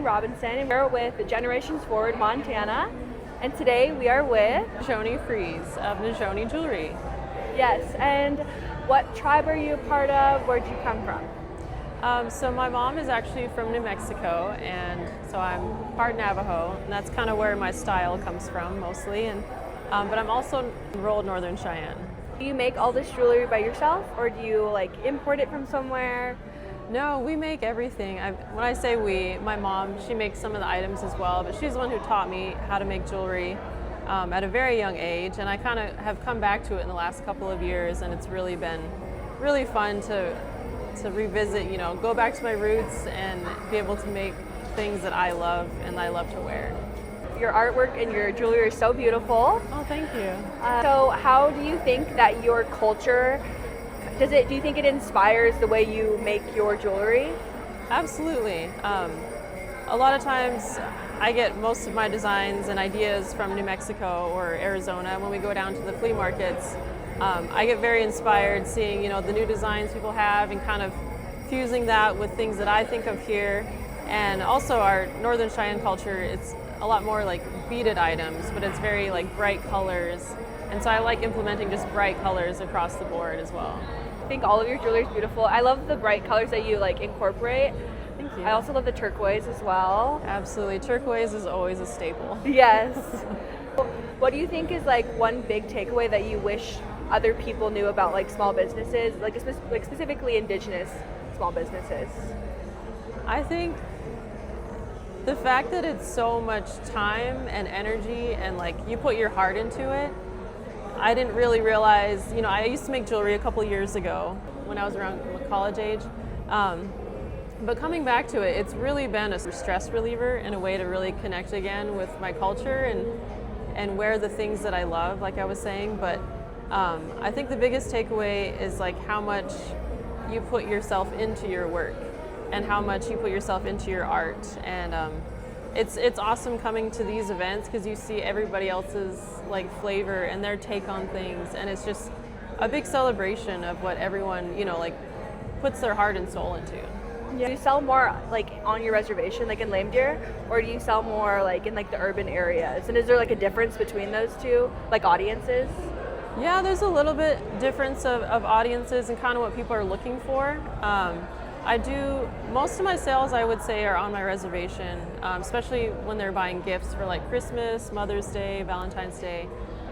Robinson, and we're with Generations Forward Montana. And today we are with Nizhoni Friesz of Nizhoni Jewelry. Yes, and what tribe are you a part of? Where'd you come from? So my mom is actually from New Mexico, and so I'm part Navajo, and that's kind of where my style comes from mostly. And but I'm also enrolled Northern Cheyenne. Do you make all this jewelry by yourself, or do you import it from somewhere? No, we make everything. When I say we, my mom, she makes some of the items as well, but she's the one who taught me how to make jewelry at a very young age, and I kind of have come back to it in the last couple of years, and it's really been really fun to revisit, go back to my roots and be able to make things that I love and I love to wear. Your artwork and your jewelry are so beautiful. Oh, thank you. So how do you think that your culture, do you think it inspires the way you make your jewelry? Absolutely. A lot of times I get most of my designs and ideas from New Mexico or Arizona. When we go down to the flea markets, I get very inspired seeing the new designs people have and kind of fusing that with things that I think of here. And also our Northern Cheyenne culture, it's a lot more like beaded items, but it's very bright colors. And so I like implementing just bright colors across the board as well. I think all of your jewelry is beautiful. I love the bright colors that you incorporate. Thank you. I also love the turquoise as well. Absolutely. Turquoise is always a staple. Yes. What do you think is one big takeaway that you wish other people knew about small businesses, specifically indigenous small businesses? I think the fact that it's so much time and energy and you put your heart into it. I didn't really realize, I used to make jewelry a couple years ago when I was around college age. But coming back to it, it's really been a stress reliever and a way to really connect again with my culture and wear the things that I love, like I was saying. But I think the biggest takeaway is how much you put yourself into your work and how much you put yourself into your art. And it's awesome coming to these events because you see everybody else's flavor and their take on things, and it's just a big celebration of what everyone puts their heart and soul into. Yeah. Do you sell more on your reservation, in Lame Deer, or do you sell more in the urban areas? And is there a difference between those two, audiences? Yeah, there's a little bit difference of audiences and kind of what people are looking for. Most of my sales, I would say, are on my reservation, especially when they're buying gifts for Christmas, Mother's Day, Valentine's Day.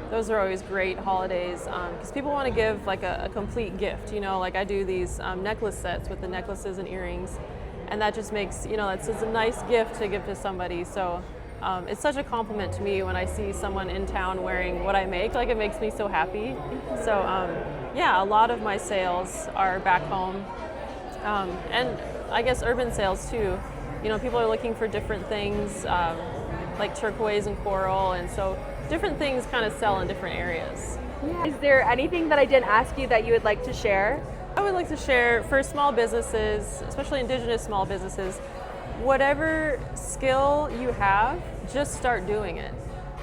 Those are always great holidays because people want to give a complete gift. I do these necklace sets with the necklaces and earrings, and that just makes, it's just a nice gift to give to somebody. So it's such a compliment to me when I see someone in town wearing what I make. It makes me so happy. So yeah, a lot of my sales are back home. And I guess urban sales too. People are looking for different things like turquoise and coral, and so different things kind of sell in different areas. Yeah. Is there anything that I didn't ask you that you would like to share? I would like to share for small businesses, especially indigenous small businesses, whatever skill you have, just start doing it.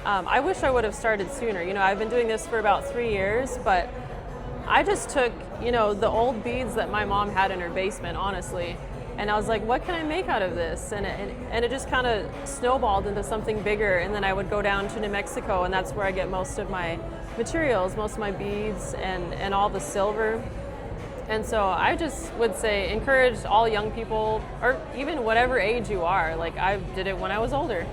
I wish I would have started sooner. I've been doing this for about 3 years, but I just took, the old beads that my mom had in her basement, honestly, and I was like, what can I make out of this? And it just kind of snowballed into something bigger, and then I would go down to New Mexico, and that's where I get most of my materials, most of my beads and all the silver. And so I just would say encourage all young people, or even whatever age you are, I did it when I was older,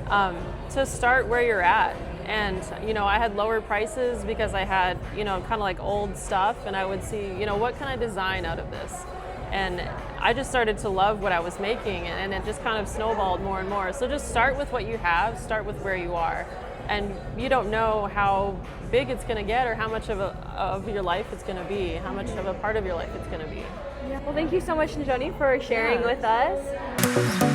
to start where you're at. And I had lower prices because I had kind of old stuff, and I would see what can I design out of this, and I just started to love what I was making, and it just kind of snowballed more and more. So just start with what you have, start with where you are, and you don't know how big it's going to get or how much of your life it's going to be, how much of a part of your life it's going to be. Yeah. Well, thank you so much, Nizhoni, for sharing with us.